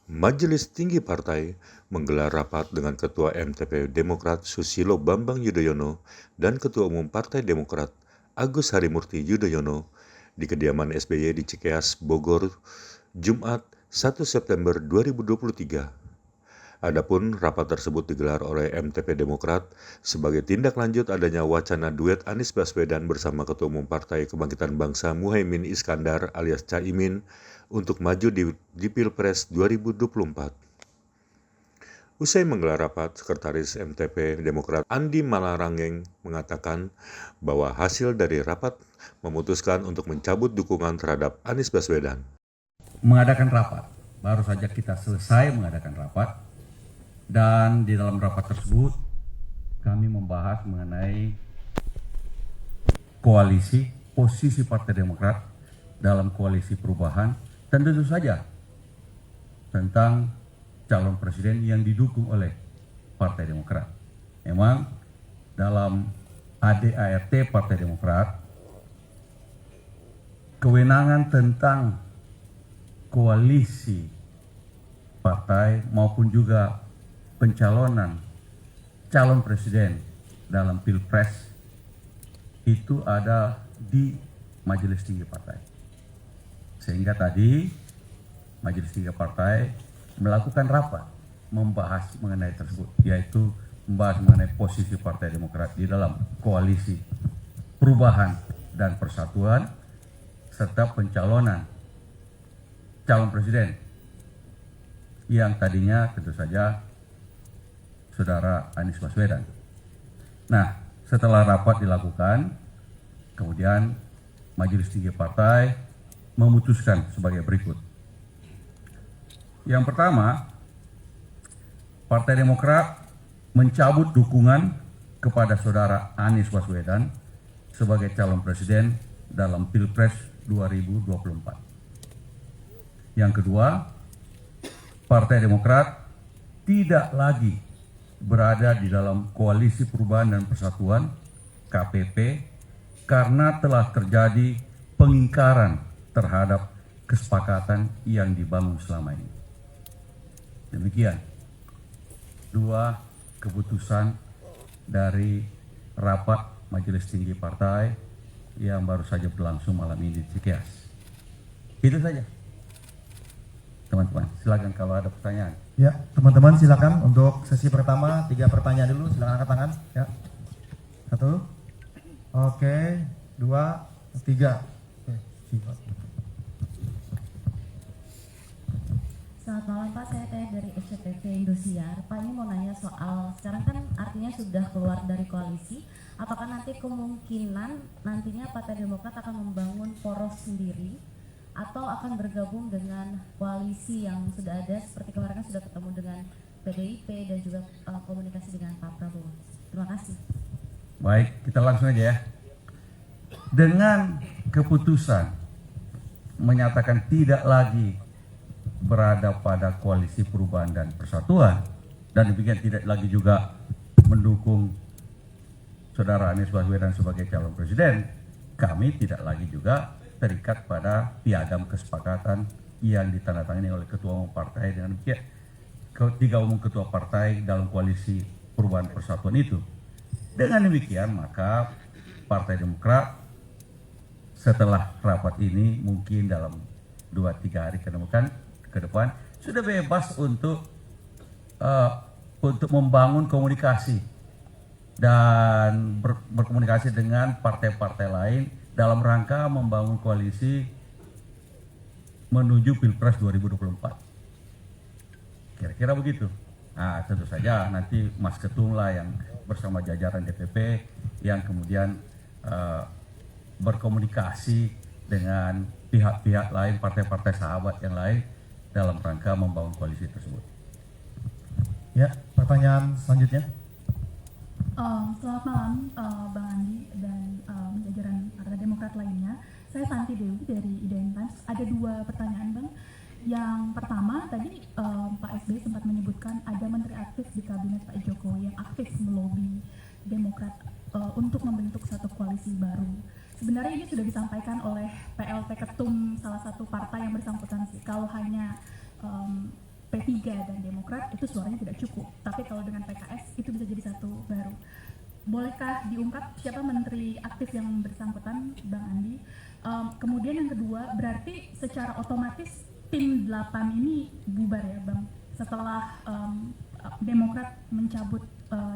Majelis Tinggi Partai menggelar rapat dengan Ketua MTP Demokrat Susilo Bambang Yudhoyono dan Ketua Umum Partai Demokrat Agus Harimurti Yudhoyono di kediaman SBY di Cikeas, Bogor, Jumat 1 September 2023. Adapun rapat tersebut digelar oleh MTP Demokrat sebagai tindak lanjut adanya wacana duet Anies Baswedan bersama Ketua Umum Partai Kebangkitan Bangsa Muhaimin Iskandar alias Caimin untuk maju di Pilpres 2024. Usai menggelar rapat, Sekretaris MTP Demokrat Andi Malarangeng mengatakan bahwa hasil dari rapat memutuskan untuk mencabut dukungan terhadap Anies Baswedan. Mengadakan rapat, baru saja kita selesai mengadakan rapat, dan di dalam rapat tersebut kami membahas mengenai koalisi, posisi Partai Demokrat dalam koalisi perubahan, dan tentu saja tentang calon presiden yang didukung oleh Partai Demokrat. Memang dalam ADART Partai Demokrat, kewenangan tentang koalisi partai maupun juga pencalonan calon presiden dalam Pilpres itu ada di Majelis Tinggi Partai. Sehingga tadi Majelis Tinggi Partai melakukan rapat membahas mengenai tersebut, yaitu membahas mengenai posisi Partai Demokrat di dalam koalisi perubahan dan persatuan serta pencalonan calon presiden yang tadinya tentu saja Saudara Anies Baswedan. Nah, setelah rapat dilakukan, kemudian Majelis Tinggi Partai memutuskan sebagai berikut. Yang pertama, Partai Demokrat mencabut dukungan kepada Saudara Anies Baswedan sebagai calon presiden dalam Pilpres 2024. Yang kedua, Partai Demokrat tidak lagi berada di dalam Koalisi Perubahan dan Persatuan KPP karena telah terjadi pengingkaran terhadap kesepakatan yang dibangun selama ini. Demikian dua keputusan dari rapat Majelis Tinggi Partai yang baru saja berlangsung malam ini di Cikeas. Itu saja. Teman-teman, silakan kalau ada pertanyaan. Ya, teman-teman silakan untuk sesi pertama 3 pertanyaan dulu, silakan angkat tangan. Ya, 1, oke, 2, 3. Selamat malam Pak, saya Teh dari SCTV Indosiar. Pak, ini mau nanya soal, sekarang kan artinya sudah keluar dari koalisi, apakah nanti kemungkinan nantinya Partai Demokrat akan membangun poros sendiri atau akan bergabung dengan koalisi yang sudah ada, seperti kemarin kan sudah ketemu dengan PDIP dan juga komunikasi dengan Pak Prabowo. Terima kasih. Baik, kita langsung aja ya. Dengan keputusan menyatakan tidak lagi berada pada Koalisi Perubahan dan Persatuan, dan demikian tidak lagi juga mendukung Saudara Anies Baswedan sebagai calon presiden, kami tidak lagi juga terikat pada piagam kesepakatan yang ditandatangani oleh Ketua Umum Partai dengan demikian ketiga umum ketua partai dalam Koalisi Perubahan Persatuan itu. Dengan demikian maka Partai Demokrat setelah rapat ini mungkin dalam 2-3 hari ke depan sudah bebas untuk membangun komunikasi dan berkomunikasi dengan partai-partai lain dalam rangka membangun koalisi menuju Pilpres 2024. Kira-kira begitu. Nah, tentu saja nanti Mas Ketum lah yang bersama jajaran DPP yang kemudian berkomunikasi dengan pihak-pihak lain, partai-partai sahabat yang lain dalam rangka membangun koalisi tersebut. Ya, pertanyaan selanjutnya. Selamat malam Bang Andi dan jajaran Partai Demokrat lainnya. Saya Santi Dewi dari IDN Times. Ada 2 pertanyaan Bang. Yang pertama tadi Pak SBY sempat menyebutkan ada menteri aktif di kabinet Pak Jokowi yang aktif melobi Demokrat untuk membentuk satu koalisi baru. Sebenarnya ini sudah disampaikan oleh PLT Ketum salah satu partai yang bersangkutan sih. Kalau hanya P3 dan Demokrat itu suaranya tidak cukup. Tapi kalau dengan PKS itu bisa jadi satu baru. Bolehkah diungkap siapa menteri aktif yang bersangkutan, Bang Andi? Kemudian yang kedua, berarti secara otomatis tim 8 ini bubar ya Bang, setelah Demokrat mencabut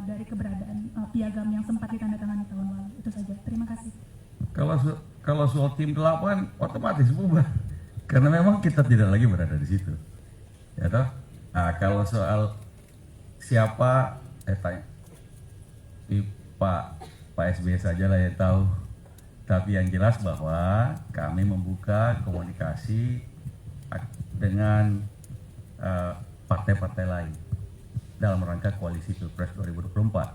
dari keberadaan piagam yang sempat ditandatangani tahun lalu. Itu saja, terima kasih. Kalau soal tim 8 otomatis bubar, karena memang kita tidak lagi berada di situ, ya toh. Nah, kalau soal siapa, tanya Pak SBY saja lah yang tahu. Tapi yang jelas bahwa kami membuka komunikasi dengan partai-partai lain dalam rangka koalisi Pilpres 2024.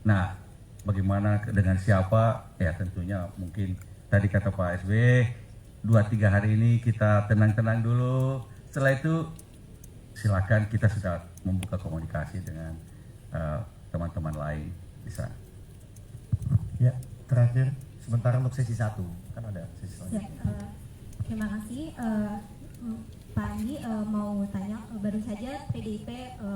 Nah, bagaimana dengan siapa? Ya tentunya mungkin tadi kata Pak SBY, 2-3 hari ini kita tenang-tenang dulu. Setelah itu silakan, kita sudah membuka komunikasi dengan teman-teman lain di sana. Ya, terakhir sementara untuk sesi 1 kan ada sesi Ya, selanjutnya. terima kasih. Pak Andi, mau tanya, baru saja PDIP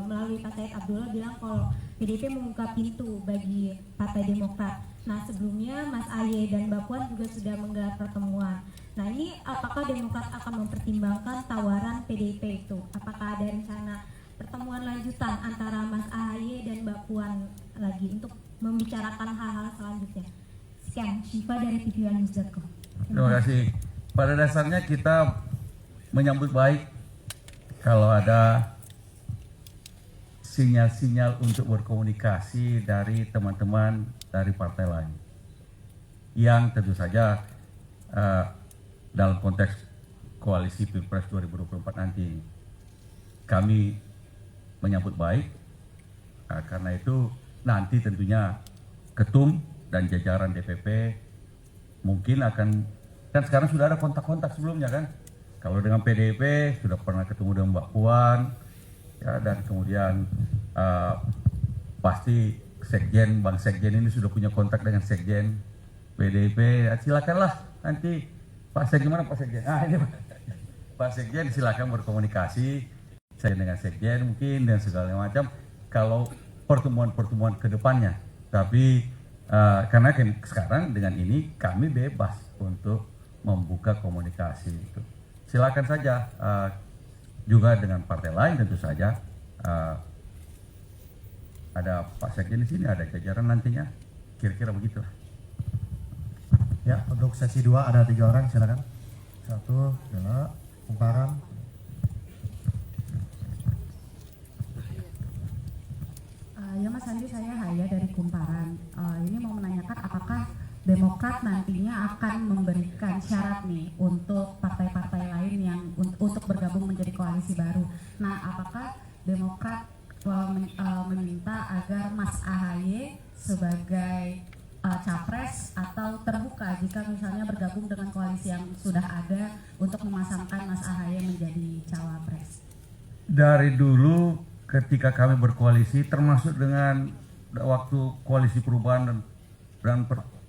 melalui Pak Said Abdullah bilang kalau PDIP membuka pintu bagi Partai Demokrat. Nah, sebelumnya Mas Ahy dan Mbak Puan juga sudah menggelar pertemuan. Nah, ini apakah Demokrat akan mempertimbangkan tawaran PDIP itu? Apakah ada rencana pertemuan lanjutan antara Mas Ahy dan Mbak Puan lagi untuk membicarakan hal-hal selanjutnya? Sekian, Syifa dari tvnews.com. Terima kasih. Pada dasarnya kita menyambut baik kalau ada sinyal-sinyal untuk berkomunikasi dari teman-teman dari partai lain yang tentu saja dalam konteks koalisi Pilpres 2024 nanti kami menyambut baik. Karena itu nanti tentunya ketum dan jajaran DPP mungkin akan, kan sekarang sudah ada kontak-kontak sebelumnya kan. Kalau dengan PDIP sudah pernah ketemu dengan Mbak Puan, ya, dan kemudian pasti Sekjen, Bang Sekjen ini sudah punya kontak dengan Sekjen PDIP. Ya, silakanlah nanti Pak Sekjen, gimana Pak Sekjen? Ini Pak Sekjen silakan berkomunikasi saya dengan Sekjen mungkin dan segala macam kalau pertemuan-pertemuan ke depannya. Tapi karena sekarang dengan ini kami bebas untuk membuka komunikasi itu. Silakan saja juga dengan partai lain tentu saja. Ada Pak Sekjen di sini, ada jajaran nantinya. Kira-kira begitulah. Ya, untuk sesi 2 ada 3 orang, silakan. 1, 2, Kumparan. Ya Mas Andi, saya Haya dari Kumparan. Ini mau menanyakan apakah Demokrat nantinya akan memberikan syarat nih untuk partai-partai lain yang untuk bergabung menjadi koalisi baru. Nah, apakah Demokrat meminta agar Mas AHY sebagai capres atau terbuka jika misalnya bergabung dengan koalisi yang sudah ada untuk memasangkan Mas AHY menjadi cawapres? Dari dulu ketika kami berkoalisi, termasuk dengan waktu koalisi perubahan dan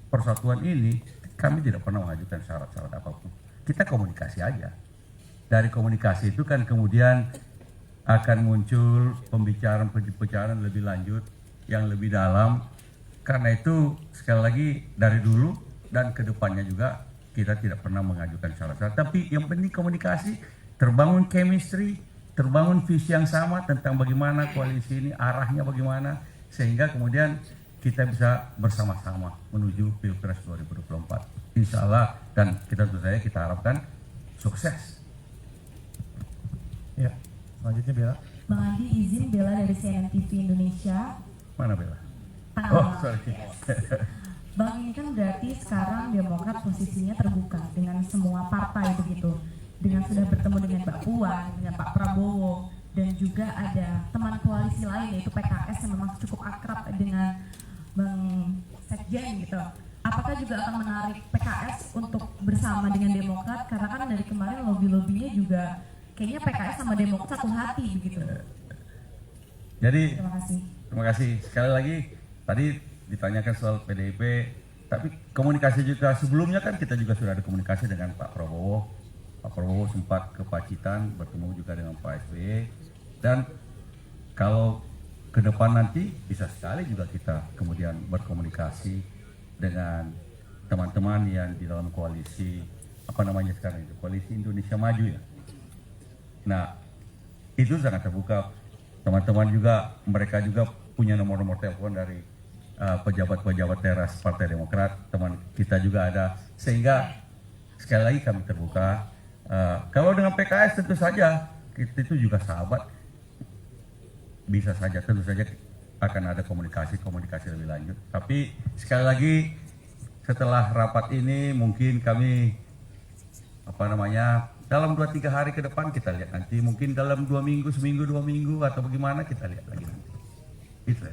persatuan ini, kami tidak pernah mengajukan syarat-syarat apapun. Kita komunikasi aja. Dari komunikasi itu kan kemudian akan muncul pembicaraan lebih lanjut yang lebih dalam. Karena itu sekali lagi dari dulu dan kedepannya juga kita tidak pernah mengajukan syarat-syarat. Tapi yang penting komunikasi, terbangun chemistry, terbangun visi yang sama tentang bagaimana koalisi ini arahnya bagaimana, sehingga kemudian kita bisa bersama-sama menuju Pilpres 2024. Insya Allah, dan kita tentu saja kita harapkan sukses. Ya, selanjutnya Bella. Bang Andi, izin Bella dari CNN TV Indonesia. Mana Bella? Oh, sorry. Bang, ini kan berarti sekarang Demokrat posisinya terbuka dengan semua partai begitu. Dengan sudah bertemu dengan Mbak Puan, dengan Pak Prabowo, dan juga ada teman koalisi lain yaitu PKS yang memang cukup akrab dengan Bang Sekjen gitu. Apakah juga akan menarik PKS untuk bersama dengan Demokrat? Karena kan dari kemarin lobby-lobbynya juga kayaknya PKS sama Demokrat satu hati begitu. Jadi Terima kasih. Sekali lagi tadi ditanyakan soal PDIP, tapi komunikasi juga sebelumnya kan kita juga sudah ada komunikasi dengan Pak Prabowo. Pak Prabowo sempat ke Pacitan bertemu juga dengan Pak SBY Dan kalau ke depan nanti bisa sekali juga kita kemudian berkomunikasi dengan teman-teman yang di dalam koalisi apa namanya sekarang itu, Koalisi Indonesia Maju ya. Nah, itu sangat terbuka. Teman-teman juga, mereka juga punya nomor-nomor telepon dari pejabat-pejabat teras Partai Demokrat, teman kita juga ada. Sehingga sekali lagi kami terbuka. Kalau dengan PKS tentu saja kita itu juga sahabat. Bisa saja, tentu saja akan ada komunikasi lebih lanjut. Tapi sekali lagi setelah rapat ini mungkin kami dalam 2-3 hari ke depan kita lihat nanti, mungkin dalam 2 minggu, seminggu 2 minggu atau bagaimana kita lihat lagi nanti. Itu.